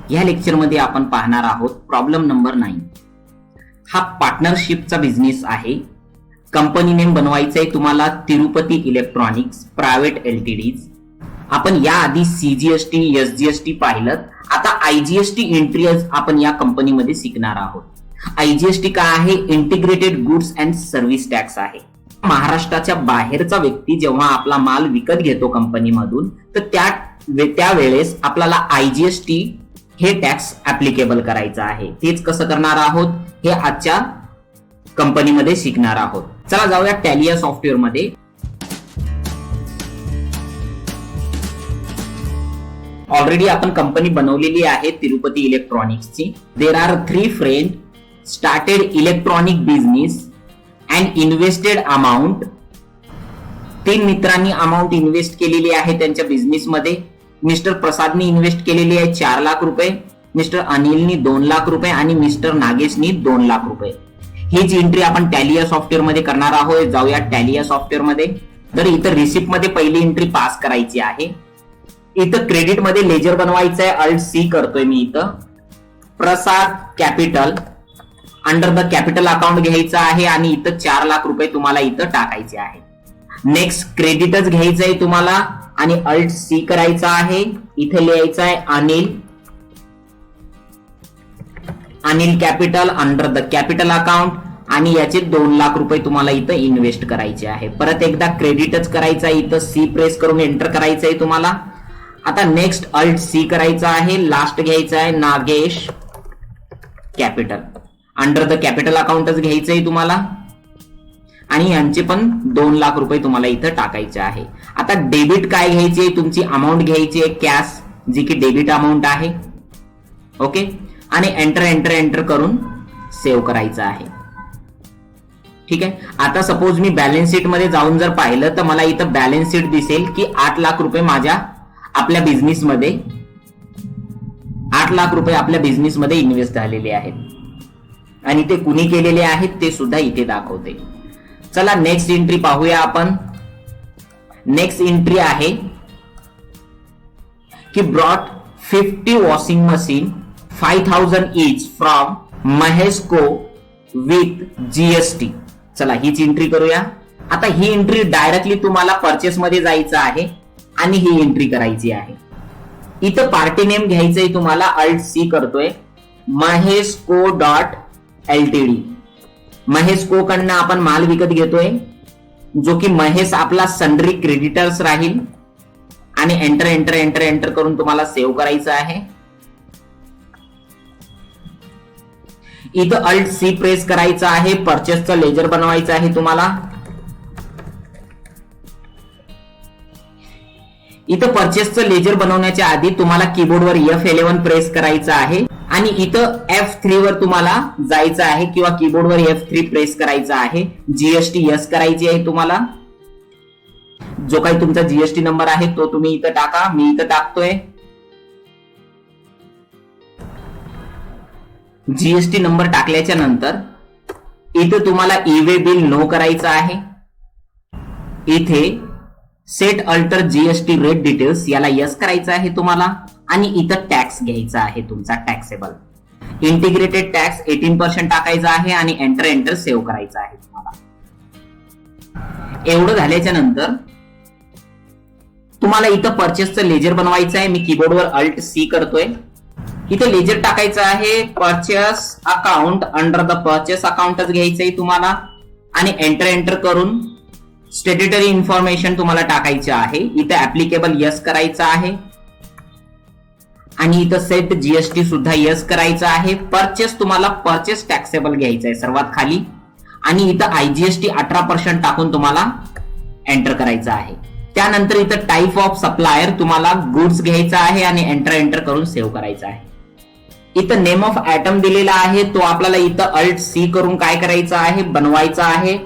या लेक्चरमध्ये आपण पाहणार आहोत प्रॉब्लेम नंबर 9. हा पार्टनरशिपचा बिझनेस आहे. कंपनी नेम बनवायचा आहे तुम्हाला तिरुपती इलेक्ट्रॉनिक्स प्रायव्हेट एलटीडीज. आपण या आधी सीजीएसटी एसजीएसटी पाहिलं. आता आयजीएसटी एंट्री आपण या कंपनीमध्ये शिकणार आहोत. आयजीएसटी काय आहे? Integrated goods and service tax आहे. महाराष्ट्राच्या बाहेरचा व्यक्ती जेव्हा आपला माल विकत घेतो कंपनीमधून तर त्यावेळेस आपल्याला आयजीएसटी हे टॅक्स ऍप्लिकेबल करायचं आहे. तेच कसं करणार आहोत हे आजच्या कंपनीमध्ये शिकणार आहोत. चला जाऊया टॅली या सॉफ्टवेअर मध्ये. ऑलरेडी आपण कंपनी बनवलेली आहे तिरुपती इलेक्ट्रॉनिक्सची. There are 3 friend started electronic business and invested amount. 3 मित्रांनी अमाऊंट इन्व्हेस्ट केलेली आहे त्यांच्या बिझनेस मध्ये. मिस्टर प्रसादनी इन्व्हेस्ट केलेली आहे 4 लाख रुपये, मिस्टर अनिलनी 2 लाख रुपये आणि मिस्टर नागेशनी 2 लाख रुपये. हीच एंट्री आपण टॅली या सॉफ्टवेअर मध्ये करणार आहोत. जाऊया टॅली या सॉफ्टवेअर मध्ये. तर इथं रिसिप्ट मध्ये पहिली एंट्री पास करायची आहे. इथं क्रेडिट मध्ये लेजर बनवायचं आहे. अल्ट सी करतोय मी. इथं Prasad capital under the capital account घ्यायचं आहे आणि इथं 4 लाख रुपये तुम्हाला इथं टाकायचे आहे. नेक्स्ट क्रेडिटच घ्यायचं आहे तुम्हाला आणि अल्ट सी करायचा आहे. इथे लिहायचं आहे Anil capital under the capital account आणि याचे 2 लाख रुपये तुम्हाला इथं इन्व्हेस्ट करायचे आहे. परत एकदा क्रेडिटच करायचं आहे. इथं सी प्रेस करून एंटर करायचं आहे तुम्हाला. आता नेक्स्ट अल्ट सी करायचा आहे. लास्ट घ्यायचा आहे Nagesh capital under the capital अकाउंटच घ्यायचं आहे तुम्हाला आणि यांचे पण 2 लाख रुपये तुम्हाला इथं टाकायचे आहे. आता डेबिट काय घ्यायचे? तुमची अमाऊंट घ्यायची आहे कॅश, जी की डेबिट अमाऊंट आहे. ओके. आणि एंटर एंटर एंटर करून सेव्ह करायचं आहे. ठीक आहे. आता सपोज मी बॅलन्स शीट मध्ये जाऊन जर पाहिलं तर मला इथं बॅलन्स शीट दिसेल की 8 लाख रुपये आपल्या बिझनेसमध्ये 8 लाख रुपये आपल्या बिझनेसमध्ये इन्व्हेस्ट झालेले आहेत आणि ते कुणी केलेले आहेत ते सुद्धा इथे दाखवते. चला नेक्स्ट एंट्री पाहूया आपण. नेक्स्ट एंट्री आहे की brought 50 washing machine 5000 each from महेशको विथ जीएसटी. चला हीच एंट्री करूया. आता ही एंट्री डायरेक्टली तुम्हाला परचेस मध्ये जायचं आहे आणि ही एंट्री करायची आहे. इथं पार्टी नेम घ्यायचंय तुम्हाला. अल्ट सी करतोय. महेशको डॉट एलटीडी. महेशको कडनं आपण माल विकत घेतोय जो की महेश आपला सन्ड्री क्रेडिटर्स राहील आणि एंटर एंटर एंटर एंटर करून तुम्हाला सेव्ह करायचं आहे. इथं अल्ट सी प्रेस करायचं आहे. परचेसचं लेजर बनवायचं आहे तुम्हाला. इथं परचेसचं लेजर बनवण्याच्या आधी तुम्हाला कीबोर्डवर F11 प्रेस करायचं आहे आणि इथं F3 वर तुम्हाला जायचं आहे किंवा कीबोर्डवर F3 प्रेस करायचं आहे. जीएसटी यस करायची आहे तुम्हाला. जो काही तुमचा जीएसटी नंबर आहे तो तुम्ही इथं टाका. मी इथं टाकतोय. जीएसटी नंबर टाकल्याच्या नंतर इथं तुम्हाला ई वे बिल नो करायचं आहे. इथे set alter GST rate details याला यस करायचं आहे तुम्हाला आणि इथं टॅक्स घ्यायचा आहे तुमचा टॅक्सेबल. इंटिग्रेटेड टॅक्स 18% टाकायचा आहे आणि एंटर एंटर सेव्ह करायचं आहे तुम्हाला. एवढं झाल्याच्या नंतर तुम्हाला इथं परचेसचं लेजर बनवायचं आहे. मी कीबोर्डवर अल्ट सी करतोय. इथे लेजर टाकायचं आहे. Purchase account under the purchase अकाउंटच घ्यायचंय तुम्हाला आणि एंटर एंटर करून स्टॅट्युटरी इन्फॉर्मेशन तुम्हाला टाकायचे आहे. इथे ऍप्लिकेबल यस करायचं आहे आणि इथं सेट जीएसटी सुद्धा यस करायचं आहे. परचेस तुम्हाला परचेस टॅक्सेबल घ्यायचं आहे सर्वात खाली आणि इथं आयजीएसटी 18% टाकून तुम्हाला एंटर करायचं आहे. त्यानंतर इथं टाईप ऑफ सप्लायर तुम्हाला गुड्स घ्यायचा आहे आणि एंटर एंटर करून सेव्ह करायचं आहे. इथं नेम ऑफ आयटम दिलेला आहे तो आपल्याला इथं अल्ट सी करून काय करायचं आहे? बनवायचा आहे.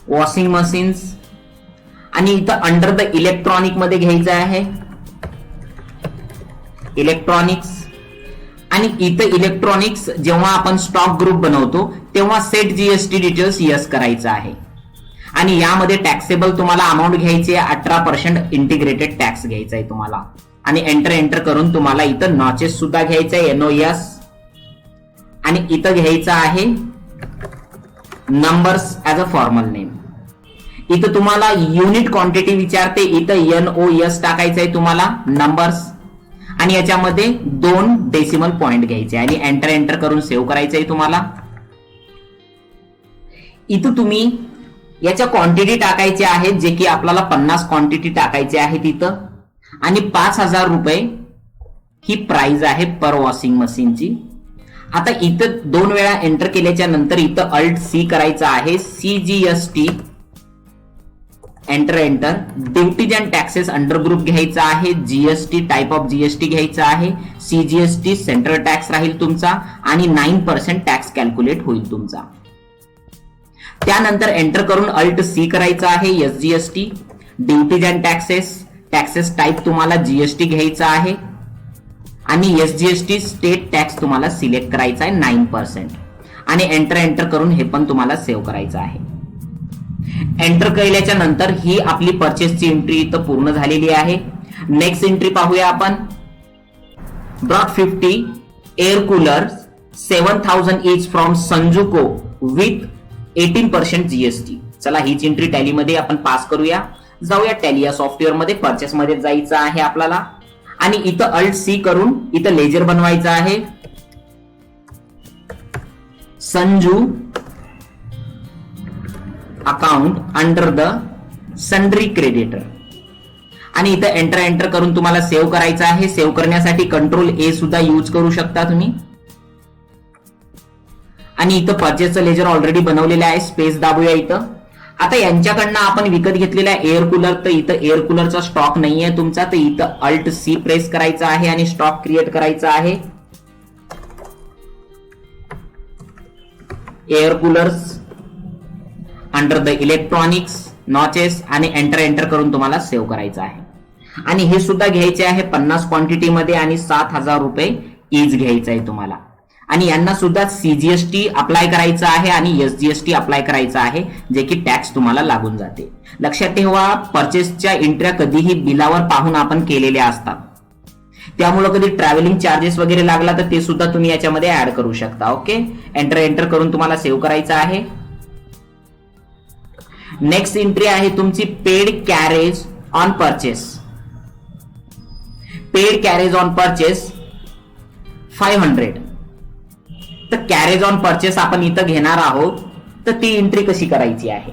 वॉशिंग मशीन्स आणि इथं अंडर द इलेक्ट्रॉनिक मध्ये घ्यायचं आहे. इलेक्ट्रॉनिक्स आणि इथं इलेक्ट्रॉनिक्स जेव्हा आपण स्टॉक ग्रुप बनवतो तेव्हा सेट जीएसटी डिटेल्स यस करायचं आहे आणि यामध्ये टॅक्सेबल तुम्हाला अमाऊंट घ्यायची आहे 18% इंटिग्रेटेड टॅक्स घ्यायचा आहे तुम्हाला आणि एंटर करून तुम्हाला इथं नॉचेस सुद्धा घ्यायचं आहे, NOS, आणि इथं घ्यायचं आहे numbers as a formal name. इथं तुम्हाला युनिट क्वांटिटी विचारते, इथं NOS टाकायचं आहे तुम्हाला, नंबर्स, आणि याच्यामध्ये 2 डेसिमल पॉइंट घ्यायचे आणि एंटर करून सेव्ह करायचं आहे तुम्हाला. इथं तुम्ही याच्या क्वांटिटी टाकायचे आहेत, जे की आपल्याला 50 क्वांटिटी टाकायचे आहेत इथं, आणि 5,000 रुपये ही प्राइस आहे पर वॉशिंग मशीनची. आता इथं 2 वेळा एंटर केल्याच्या नंतर इथं Alt+C करायचं आहे, CGST, enter. Duties and taxes under group घ्यायचा आहे, GST टाइप ऑफ GST घ्यायचा आहे, CGST सेंट्रल टॅक्स राहील तुमचा, आणि 9% टॅक्स कॅल्क्युलेट होईल तुमचा. त्यानंतर एंटर करून Alt+C करायचा आहे, SGST, duties and taxes type तुम्हाला GST घ्यायचा आहे, आणि SGST स्टेट टॅक्स तुम्हाला सिलेक्ट करायचा आहे 9%, आणि एंटर करून हे पण तुम्हाला सेव्ह करायचं आहे. एंटर केल्याच्या नंतर ही आपली परचेसची एंट्री इथं पूर्ण झालेली आहे. नेक्स्ट एंट्री पाहूया आपण. Brought 50 air cooler 7,000 each from संजुको विथ 18% GST. चला हीच एंट्री टॅलीमध्ये आपण पास करूया. जाऊया टॅली या सॉफ्टवेअर मध्ये, परचेस मध्ये जायचं आहे आपल्याला, आणि इथं Alt+C करून इथं लेजर बनवायचं आहे, Sanju account under the sundry creditor, आणि इथं एंटर करून तुम्हाला सेव्ह करायचं आहे. सेव्ह करण्यासाठी Ctrl+A सुद्धा यूज करू शकता तुम्ही. आणि इथं परचेसचं लेजर ऑलरेडी बनवलेलं आहे, स्पेस दाबूया इथं. आता यांच्याकडनं आपण विकत घेतलेला एअर कूलर, तर इथं एअर कूलरचा स्टॉक नाहीये तुमचा, तर इथं Alt+C प्रेस करायचा आहे आणि स्टॉक क्रिएट करायचा आहे. Air coolers under the electronics notches, आणि एंटर करून तुम्हाला सेव्ह करायचं आहे. आणि हे सुद्धा घ्यायचे आहे 50 क्वांटिटी मध्ये, आणि 7,000 रुपये ईच घ्यायचं आहे तुम्हाला. आणि यांना सुद्धा CGST अप्लाय करायचं आहे आणि SGST अप्लाय करायचं आहे, जे की टॅक्स तुम्हाला लागून जाते. लक्षात ठेवा, परचेसच्या एंट्र्या कधीही बिलावर पाहून आपण केलेल्या असतात, त्यामुळे कधी ट्रॅव्हलिंग चार्जेस वगैरे लागला तर ते सुद्धा तुम्ही याच्यामध्ये ऍड करू शकता. ओके, एंटर करून तुम्हाला सेव्ह करायचं आहे. नेक्स्ट एंट्री आहे तुमची paid carriage on purchase. Paid carriage on purchase 500. तर कॅरेज ऑन परचेस आपण इथं घेणार आहोत, तर ती एंट्री कशी करायची आहे?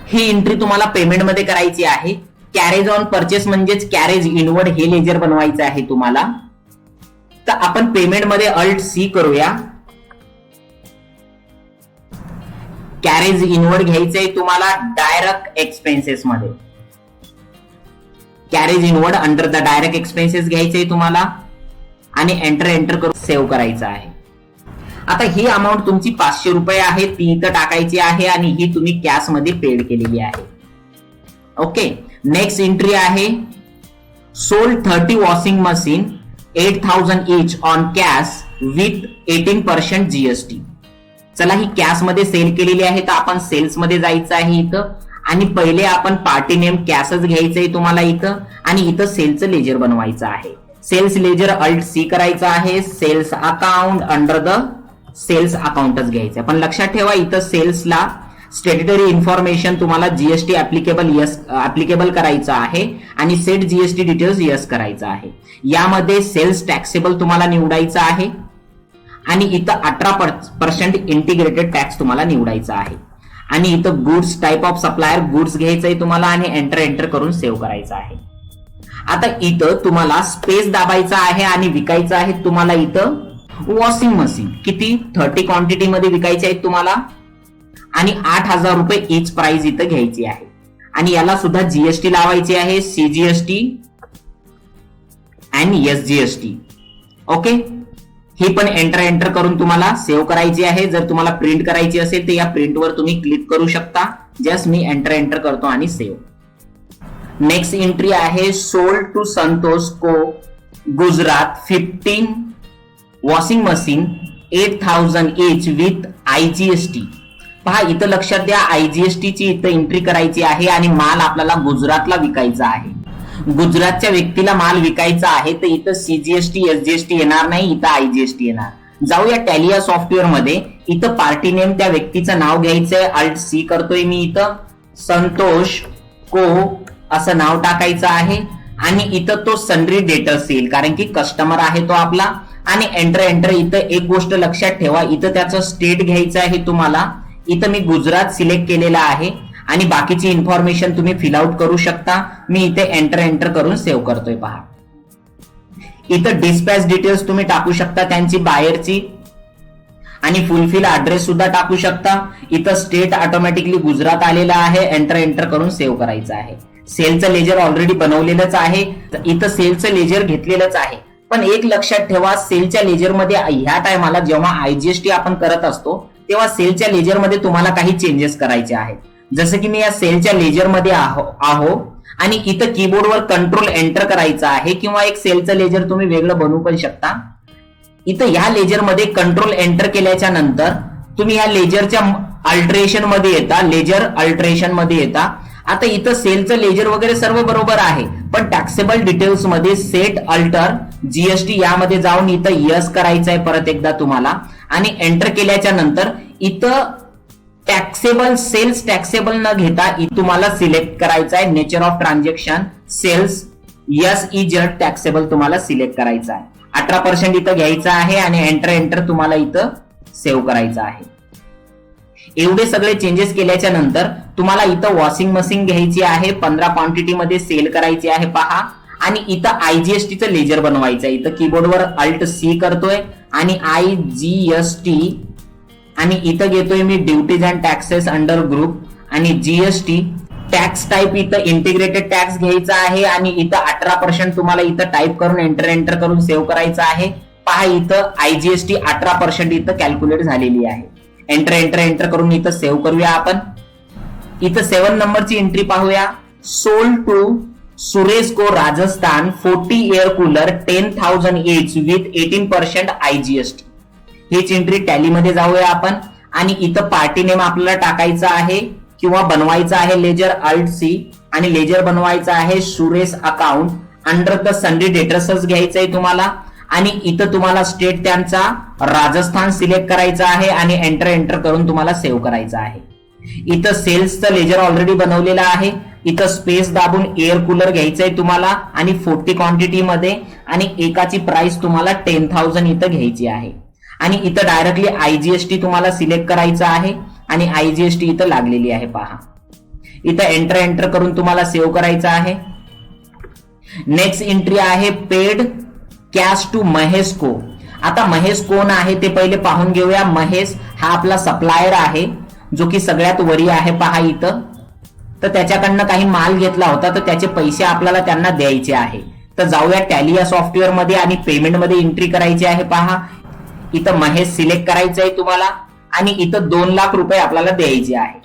ही एंट्री तुम्हाला पेमेंट मध्ये करायची आहे. कॅरेज ऑन परचेस म्हणजेच कॅरेज इनवर्ड हे लेजर बनवायचं आहे तुम्हाला. तर आपण पेमेंट मध्ये Alt+C करूया. कॅरेज इनवर्ड घ्यायचंय तुम्हाला डायरेक्ट एक्सपेन्सेस मध्ये. Carriage inward under the direct expenses घ्यायचंय तुम्हाला, आणि एंटर करून सेव्ह करायचं आहे. आता ही अमाऊंट तुमची 500 रुपये आहे, ती इथं टाकायची आहे, आणि ही तुम्ही कॅश मध्ये पेड केलेली आहे. ओके, नेक्स्ट एंट्री आहे sold 30 washing machine 8,000 each on cash with 18% GST. चला ही कॅश मध्ये सेल केलेली आहे, तर आपण सेल्स मध्ये जायचं आहे इथं, आणि पहिले आपण पार्टी नेम कॅशच घ्यायचंय तुम्हाला इथं, आणि इथं सेलचं लेजर बनवायचं आहे. सेल्स लेजर Alt+C करायचं आहे. Sales account under the sales अकाउंटच घ्यायचं. पण लक्षात ठेवा, इथं सेल्सला स्टॅट्युटरी इन्फॉर्मेशन तुम्हाला GST ऍप्लिकेबल करायचं आहे, आणि सेट GST डिटेल्स यस करायचं आहे. यामध्ये सेल्स टॅक्सेबल तुम्हाला निवडायचं आहे, आणि इथं 18% इंटिग्रेटेड टॅक्स तुम्हाला निवडायचा आहे. आणि इथं goods type of supplier goods घ्यायचंय तुम्हाला, आणि एंटर करून सेव्ह करायचं आहे. आता इथं तुम्हाला स्पेस दाबायचा आहे आणि विकायचं आहे तुम्हाला इथं वॉशिंग मशीन. किती? 30 क्वांटिटी मध्ये विकायचे आहेत तुम्हाला, आणि 8,000 रुपये ईच प्राइस इथं घ्यायची आहे. आणि याला सुद्धा GST लावायची आहे, CGST आणि SGST. ओके, ही पण एंटर करून तुम्हाला सेव्ह करायची आहे. जर तुम्हाला प्रिंट करायची असेल तर या प्रिंटवर तुम्ही क्लिक करू शकता. जस्ट मी एंटर करतो आणि सेव्ह. नेक्स्ट एंट्री आहे सोल्ड टू संतोष को Gujarat 15 washing machine 8,000 each with IGST. पहा इथं लक्षात द्या, IGST ची इथं एंट्री करायची आहे, आणि माल आपल्याला गुजरातला विकायचा आहे. गुजरातच्या व्यक्तीला माल विकायचा आहे तर इथं सीजीएसटी एसजीएसटी येणार नाही, इथं आयजीएसटी येणार. जाऊया टॅलिया सॉफ्टवेअर मध्ये. इथं पार्टी नेम त्या व्यक्तीचं नाव घ्यायचंय, अल्ट सी करतोय मी. इथं संतोष को असं नाव टाकायचं आहे आणि इथं तो सन्ड्री डेटर्स येईल कारण की कस्टमर आहे तो आपला. आणि एंटर. इथं एक गोष्ट लक्षात ठेवा, इथं त्याचं स्टेट घ्यायचं आहे तुम्हाला. इथं मी गुजरात सिलेक्ट केलेला आहे आणि बाकीची इन्फॉर्मेशन तुम्ही फिल आउट करू शकता. मी इथे एंटर करून सेव्ह करतोय पहा. इथं डिस्पॅच डिटेल्स तुम्ही टाकू शकता त्यांची, बायरची, आणि फुलफिल ऍड्रेस सुद्धा टाकू शकता. इथं स्टेट ऑटोमॅटिकली गुजरात आलेला आहे. एंटर करून सेव्ह करायचं आहे. सेलचं लेजर ऑलरेडी बनवलेलंच आहे, इथं सेलचं लेजर घेतलेलंच आहे. पण एक लक्षात ठेवा, सेलच्या लेजरमध्ये ह्या टायमाला जेव्हा आयजीएसटी आपण करत असतो तेव्हा सेलच्या लेजरमध्ये तुम्हाला काही चेंजेस करायचे आहेत. जसं की मी या सेलच्या लेजरमध्ये आहो आणि इथं कीबोर्डवर कंट्रोल एंटर करायचं आहे, किंवा एक सेलचं लेजर तुम्ही वेगळं बनवू पण शकता. इथं ह्या लेजरमध्ये कंट्रोल एंटर केल्याच्या नंतर तुम्ही या लेजरच्या अल्टरेशन मध्ये येता, लेजर अल्टरेशन मध्ये येता. आता इथं सेलचं लेजर वगैरे सर्व बरोबर आहे, पण टॅक्सेबल डिटेल्स मध्ये सेट अल्टर जीएसटी यामध्ये जाऊन इथं यस करायचं आहे परत एकदा तुम्हाला. आणि एंटर केल्याच्या नंतर इथं टॅक्सेबल सेल्स टॅक्सेबल न घेता तुम्हाला सिलेक्ट करायचं आहे nature of transaction sales yes इजर टॅक्सेबल तुम्हाला सिलेक्ट करायचं आहे. 18% इथं घ्यायचं आहे आणि एंटर तुम्हाला इथं सेव्ह करायचं आहे. एवढे सगळे चेंजेस केल्याच्या नंतर तुम्हाला इथं वॉशिंग मशीन घ्यायची आहे, 15 क्वांटिटी मध्ये सेल करायची आहे पहा. आणि इथं आयजीएसटीचं लेजर बनवायचं आहे. इथं कीबोर्डवर अल्ट सी करतोय आणि आयजीएसटी, आणि इथं घेतोय मी duties and taxes under group आणि जीएसटी. टॅक्स टाईप इथं इंटिग्रेटेड टॅक्स घ्यायचा आहे आणि इथं 18% तुम्हाला इथं टाईप करून एंटर करून सेव्ह करायचं आहे. पहा इथं आयजीएसटी 18% इथं कॅल्क्युलेट झालेली आहे. एंटर करून इथं सेव्ह करूया आपण. इथं 7 नंबरची एंट्री पाहूया. सोल्ड टू सुरेस्को Rajasthan 40 air cooler 10,000 each with 18% IGST. हीच एंट्री टॅलीमध्ये जाऊया आपण. आणि इथं पार्टी नेम आपल्याला टाकायचा आहे किंवा बनवायचा आहे लेजर अल्ट सी, आणि लेजर बनवायचा आहे Suresh account under the sundry डेटर्सच घ्यायचंय तुम्हाला. आणि इथं तुम्हाला स्टेट त्यांचा राजस्थान सिलेक्ट करायचा आहे आणि एंटर करून तुम्हाला सेव्ह करायचं आहे. इथं सेल्सचं लेजर ऑलरेडी बनवलेलं आहे. इथं स्पेस दाबून एअर कूलर घ्यायचंय तुम्हाला आणि 40 क्वांटिटी मध्ये, आणि एकाची प्राइस तुम्हाला 10,000 इथं घ्यायची आहे. आणि इथं डायरेक्टली आयजीएसटी तुम्हाला सिलेक्ट करायचं आहे आणि आयजीएसटी इथं लागलेली आहे पहा. इथं एंटर करून तुम्हाला सेव्ह करायचं आहे. नेक्स्ट एंट्री आहे पेड कॅश टू महेश को. आता महेश कोण आहे ते पहिले पाहून घेऊया. महेश हा आपला सप्लायर आहे जो की सगळ्यात वरी आहे पहा इथं. तर त्याच्याकडनं काही माल घेतला होता तर त्याचे पैसे आपल्याला त्यांना द्यायचे आहे. तर जाऊया टॅलिया सॉफ्टवेअर मध्ये आणि पेमेंट मध्ये एंट्री करायची आहे पहा. इथं महेश सिलेक्ट करायचं आहे तुम्हाला आणि इथं 2 लाख रुपये आपल्याला द्यायचे आहे.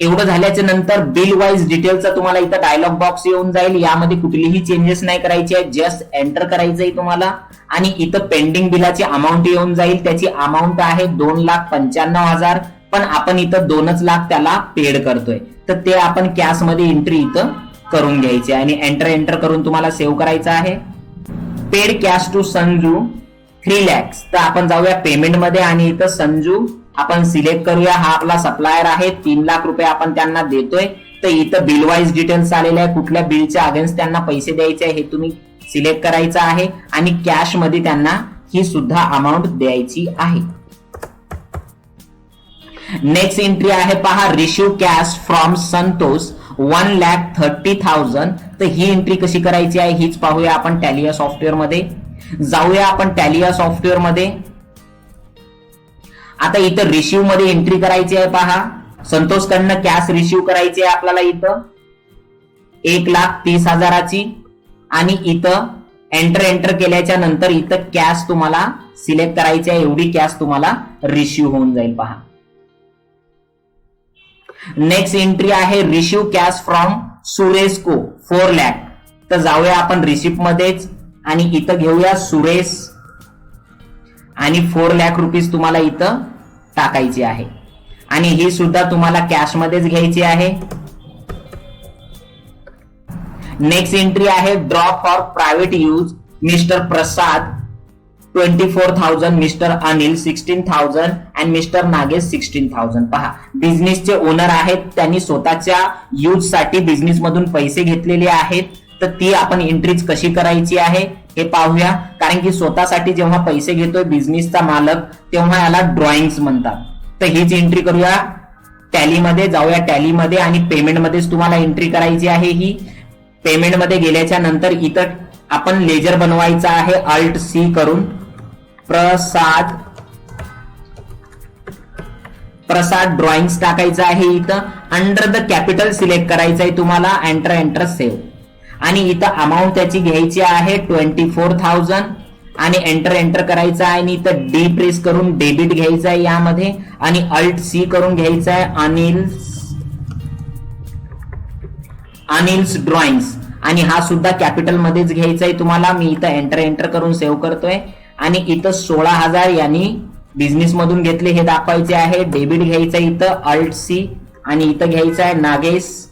एवढं झाल्याच्या नंतर बिल वाईज डिटेलचा तुम्हाला इथं डायलॉग बॉक्स येऊन जाईल. यामध्ये कुठलीही चेंजेस नाही करायचे आहे, जस्ट एंटर करायचं आहे तुम्हाला. आणि इथं पेंडिंग बिलाची अमाऊंट येऊन जाईल. त्याची अमाऊंट आहे 2,95,000, पण आपण इथं 2 लाख त्याला पेड करतोय. तर ते आपण कॅश मध्ये एंट्री इथं करून घ्यायची आणि एंटर करून तुम्हाला सेव्ह करायचं आहे. Paid cash to Sanju 3 lakhs. तर आपण जाऊया पेमेंट मध्ये आणि इथं संजू आपण सिलेक्ट करूया. हा आपला सप्लायर आहे, 3 लाख रुपये आपण त्यांना देतोय. तर इथं बिल वाईज डिटेल्स आलेले आहे, कुठल्या बिलच्या अगेन्स्ट त्यांना पैसे द्यायचे आहे हे तुम्ही सिलेक्ट करायचं आहे आणि कॅश मध्ये त्यांना ही सुद्धा अमाऊंट द्यायची आहे. नेक्स्ट एंट्री आहे पहा रिसीव कॅश फ्रॉम संतोष 1,30,000. तर ही एंट्री कशी करायची आहे हीच पाहूया आपण टॅलिया सॉफ्टवेअर मध्ये. जाऊया आपण टॅलिया सॉफ्टवेअर मध्ये. आता इथं रिसीव मध्ये एंट्री करायची आहे पहा. संतोष कडनं कॅश रिसीव करायची आहे आपल्याला इथं 1,30,000ची. आणि इथं एंटर केल्याच्या नंतर इथं कॅश तुम्हाला सिलेक्ट करायची आहे. एवढी कॅश तुम्हाला रिसीव होऊन जाईल पहा. नेक्स्ट एंट्री आहे रिसीव कॅश फ्रॉम सुरेस्को 4 लाख. तर जाऊया आपण रिसिप्ट मध्येच आणि इथं घेऊया सुरेश आणि 4 लाख रुपीज तुम्हाला इथं टाकायची आहे आणि ही सुद्धा तुम्हाला कॅश मध्येच घ्यायची आहे. नेक्स्ट एंट्री आहे draw for private use mister Prasad 24,000, mister Anil 16,000 and mister Nagesh 16,000. पहा, बिझनेसचे ओनर आहेत, त्यांनी स्वतःच्या यूज साठी बिझनेस मधून पैसे घेतलेले आहेत. तर ती आपण एंट्रीज कशी करायची आहे हे पाहूया. कारण की स्वतःसाठी जेव्हा पैसे घेतोय बिझनेसचा मालक, तेव्हा याला ड्रॉइंग्स म्हणतात. तर हीच एंट्री करूया. टॅलीमध्ये जाऊया, टॅलीमध्ये आणि पेमेंटमध्येच तुम्हाला एंट्री करायची आहे. ही पेमेंटमध्ये गेल्याच्या नंतर इथं आपण लेजर बनवायचा आहे. अल्ट सी करून प्रसाद ड्रॉइंग्स टाकायचं आहे. इथं अंडर द कॅपिटल सिलेक्ट करायचं आहे तुम्हाला. Enter save. आणि इथं अमाऊंट त्याची घ्यायची आहे 24,000 आणि एंटर करायचं आहे. आणि इथं डी प्रेस करून डेबिट घ्यायचं आहे यामध्ये आणि अल्ट सी करून घ्यायचं आहे अनिल्स ड्रॉइंग्स आणि हा सुद्धा कॅपिटल मध्येच घ्यायचा आहे तुम्हाला. मी इथं एंटर करून सेव्ह करतोय आणि इथं 16,000 यांनी बिझनेस मधून घेतले हे दाखवायचे आहे. डेबिट घ्यायचं इथं अल्ट सी आणि इथं घ्यायचं आहे नागेश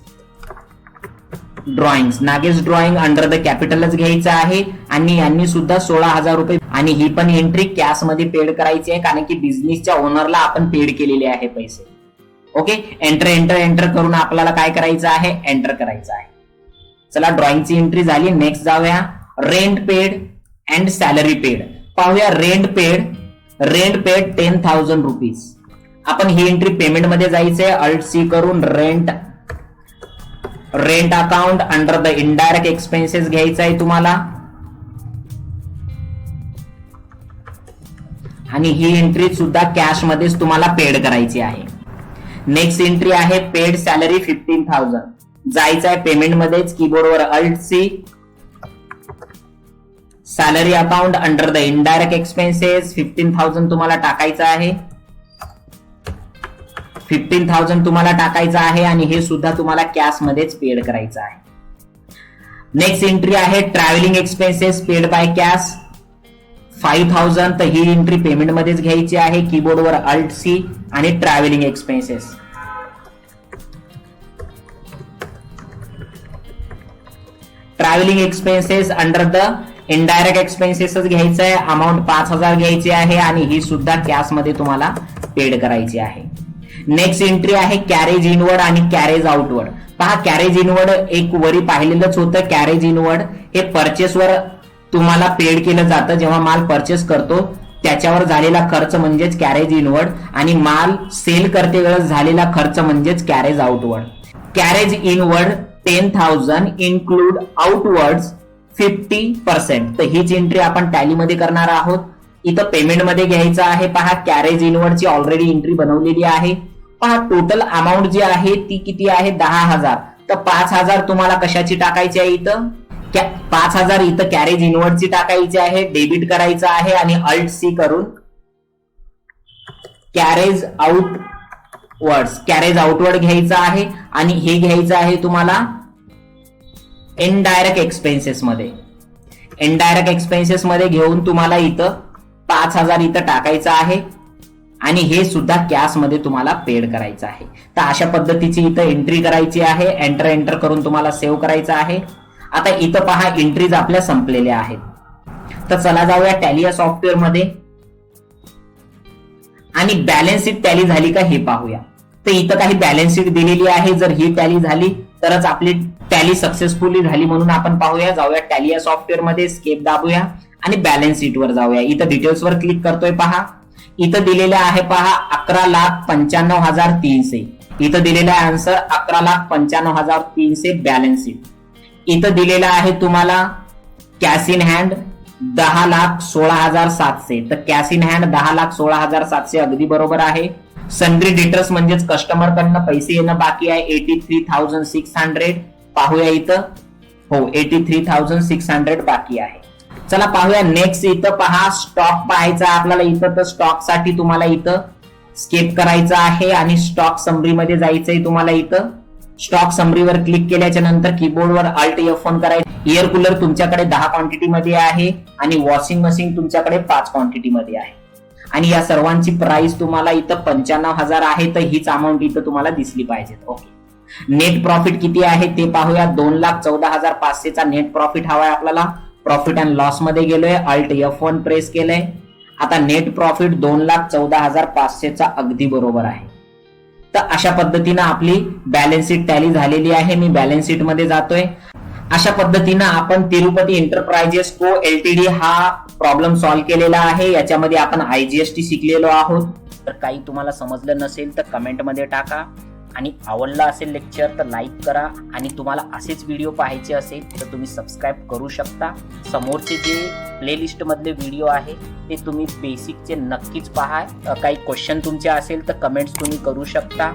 ड्रॉइंग अंडर द कॅपिटलच घ्यायचं आहे. आणि यांनी सुद्धा 16,000 रुपये आणि ही पण एंट्री कॅश मध्ये पेड करायची आहे कारण की बिझनेसच्या ओनरला आपण पेड केलेले आहे पैसे. ओके, एंटर करून आपल्याला काय करायचं आहे, एंटर करायचं आहे. चला, ड्रॉइंगची एंट्री झाली. नेक्स्ट जाऊया rent paid and salary paid. पाहूया रेंट पेड 10,000 रुपीज. आपण ही एंट्री पेमेंट मध्ये जायचंय. अल्ट सी करून rent account under the indirect expenses घ्यायचा आहे तुम्हाला. आणि ही एंट्री सुद्धा कॅश मध्येच तुम्हाला पेड करायची आहे. नेक्स्ट एंट्री आहे पेड सॅलरी 15,000. जायचं आहे पेमेंट मध्येच. कीबोर्डवर alt C salary account under the indirect expenses 15,000 तुम्हाला टाकायचं आहे. 15,000 तुम्हाला टाकायचं आहे आणि हे सुद्धा तुम्हाला कॅश मध्येच पेड करायचं आहे. नेक्स्ट एंट्री आहे travelling expenses paid by cash 5,000. तर ही एंट्री पेमेंट मध्येच घ्यायची आहे. कीबोर्डवर अल्ट सी आणि travelling expenses. Travelling expenses under the indirect एक्सपेन्सेसच घ्यायचं आहे. अमाऊंट 5,000 घ्यायची आहे आणि ही सुद्धा कॅश मध्ये तुम्हाला पेड करायची आहे. नेक्स्ट एंट्री आहे कॅरेज इनवर्ड आणि कॅरेज आउटवर्ड. पहा, कॅरेज इनवर्ड एक वरी पाहिलेलंच होतं. कॅरेज इनवर्ड हे परचेसवर तुम्हाला पेड केलं जातं. जेव्हा माल परचेस करतो त्याच्यावर झालेला खर्च म्हणजेच कॅरेज इनवर्ड आणि माल सेल करते वेळेस झालेला खर्च म्हणजेच carriage outward. Carriage inward 10,000 include outward 50%. तर हीच एंट्री आपण टॅलीमध्ये करणार आहोत. इथं पेमेंट मध्ये घ्यायचं आहे. पहा, कॅरेज इनवर्डची ऑलरेडी एंट्री बनवलेली आहे. पहा, टोटल अमाऊंट जी आहे ती किती आहे 10,000. तर 5,000 तुम्हाला कशाची टाकायची आहे इथं 5,000 इथं कॅरेज इनवर्डची टाकायची आहे. डेबिट करायचं आहे आणि अल्ट सी करून कॅरेज आउटवर्ड घ्यायचं आहे आणि हे घ्यायचं आहे तुम्हाला इनडायरेक्ट एक्सपेन्सेस मध्ये घेऊन तुम्हाला इथं 5,000 इथं टाकायचं आहे आणि हे सुद्धा कॅश मध्ये तुम्हाला पेड करायचं आहे. तर अशा पद्धतीची इथं एंट्री करायची आहे. एंटर करून तुम्हाला सेव्ह करायचं आहे. आता इथं पहा, एंट्रीज आपल्या संपलेल्या आहेत. तर चला जाऊया टॅली या सॉफ्टवेअर मध्ये आणि बॅलन्स शीट टॅली झाली का हे पाहूया. तर इथं काही बॅलन्स शीट दिलेली आहे. जर ही टॅली झाली तरच आपली टॅली सक्सेसफुली झाली म्हणून आपण पाहूया. जाऊया टॅली या सॉफ्टवेअर मध्ये, स्केप दाबूया आणि बॅलन्स शीट वर जाऊया. इथं डिटेल्स वर क्लिक करतोय. पहा, इथं दिलेलं आहे पहा 11,95,300. इथं दिलेला आहे आन्सर 11,95,300 बॅलन्स शीट. इथं दिलेलं आहे तुम्हाला कॅश इन हँड 10,16,700. तर कॅश इन हँड 10,16,700 अगदी बरोबर आहे. सन्ड्री डिटर्स म्हणजेच कस्टमर कडनं पैसे येणं बाकी आहे 83,600. पाहूया इथं, हो 83,600 बाकी आहे. चला पाहूया नेक्स्ट. इथं पहा, स्टॉक पाहायचा आपल्याला. इथं तर स्टॉक साठी तुम्हाला इथं स्केप करायचं आहे आणि स्टॉक समरी मध्ये जायचंय तुम्हाला. इथं स्टॉक समरीवर क्लिक केल्याच्या नंतर कीबोर्डवर अल्ट F1 करायचं. एअर कूलर तुमच्याकडे 10 क्वांटिटी मध्ये आहे आणि वॉशिंग मशीन तुमच्याकडे 5 क्वांटिटी मध्ये आहे आणि या सर्वांची प्राइस तुम्हाला इथं 95,000 आहे. तर हीच अमाऊंट इथं तुम्हाला दिसली पाहिजे. ओके, नेट प्रॉफिट किती आहे ते पाहूया. 2,14,500 चा नेट प्रॉफिट हवाय आपल्याला. प्रॉफिट अँड लॉस मध्ये गेलोय, अल्ट F1 प्रेस केलंय. आता नेट प्रॉफिट 2,14,500 चा अगदी बरोबर आहे. तर अशा पद्धतीनं आपली बॅलन्स शीट टॅली झालेली आहे. मी बॅलन्स शीट मध्ये जातोय. अशा पद्धतीनं आपण तिरुपती एंटरप्राइजेस को एलटीडी हा प्रॉब्लेम सॉल्व्ह केलेला आहे. याच्यामध्ये आपण IGST शिकलेलो आहोत. तर काही तुम्हाला समजलं नसेल तर कमेंटमध्ये टाका, आणि आवडला असेल लेक्चर तर लाईक करा, आणि तुम्हाला असेच व्हिडिओ पाहायचे असेल तर तुम्ही सबस्क्राईब करू शकता. समोरचे जे प्लेलिस्ट मधले व्हिडिओ आहे ते तुम्ही बेसिकचे नक्कीच पहा. काही क्वेश्चन तुमचे असेल तर कमेंट्स तुम्ही करू शकता.